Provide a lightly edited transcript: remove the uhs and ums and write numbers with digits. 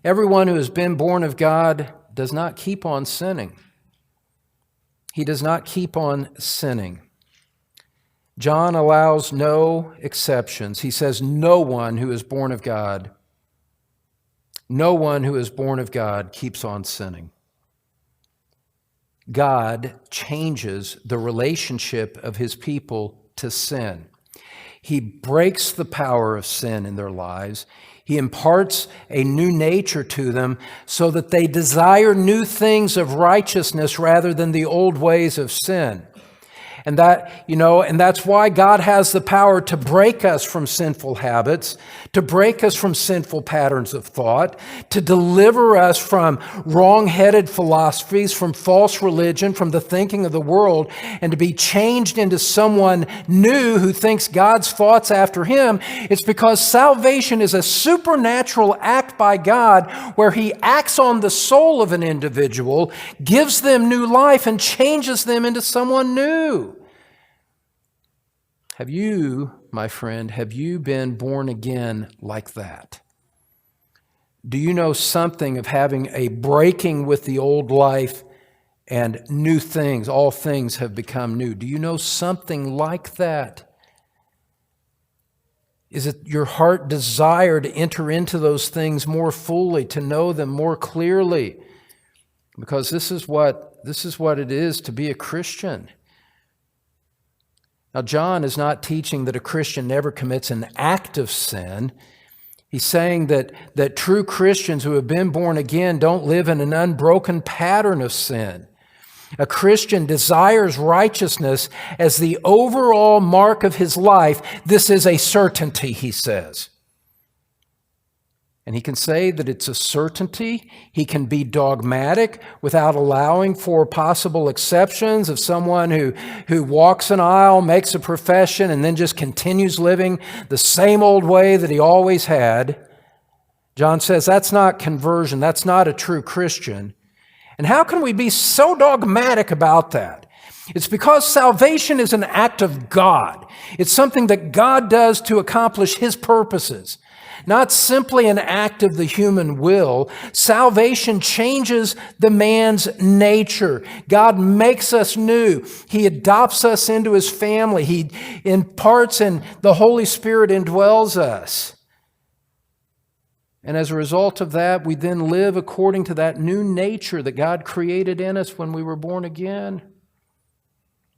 Everyone who has been born of God does not keep on sinning. He does not keep on sinning. John allows no exceptions. He says, no one who is born of God keeps on sinning. God changes the relationship of his people to sin. He breaks the power of sin in their lives. He imparts a new nature to them so that they desire new things of righteousness rather than the old ways of sin. And that's why God has the power to break us from sinful habits, to break us from sinful patterns of thought, to deliver us from wrong-headed philosophies, from false religion, from the thinking of the world, and to be changed into someone new who thinks God's thoughts after him. It's because salvation is a supernatural act by God where he acts on the soul of an individual, gives them new life, and changes them into someone new. Have you, my friend, been born again like that? Do you know something of having a breaking with the old life and new things? All things have become new. Do you know something like that? Is it your heart desire to enter into those things more fully, to know them more clearly? Because this is what it is to be a Christian. Now, John is not teaching that a Christian never commits an act of sin. He's saying that true Christians who have been born again don't live in an unbroken pattern of sin. A Christian desires righteousness as the overall mark of his life. This is a certainty, he says. And he can say that it's a certainty. He can be dogmatic without allowing for possible exceptions of someone who walks an aisle, makes a profession, and then just continues living the same old way that he always had. John says that's not conversion. That's not a true Christian. And how can we be so dogmatic about that? It's because salvation is an act of God. It's something that God does to accomplish his purposes. Not simply an act of the human will. Salvation changes the man's nature. God makes us new. He adopts us into his family. He imparts and the Holy Spirit indwells us. And as a result of that, we then live according to that new nature that God created in us when we were born again.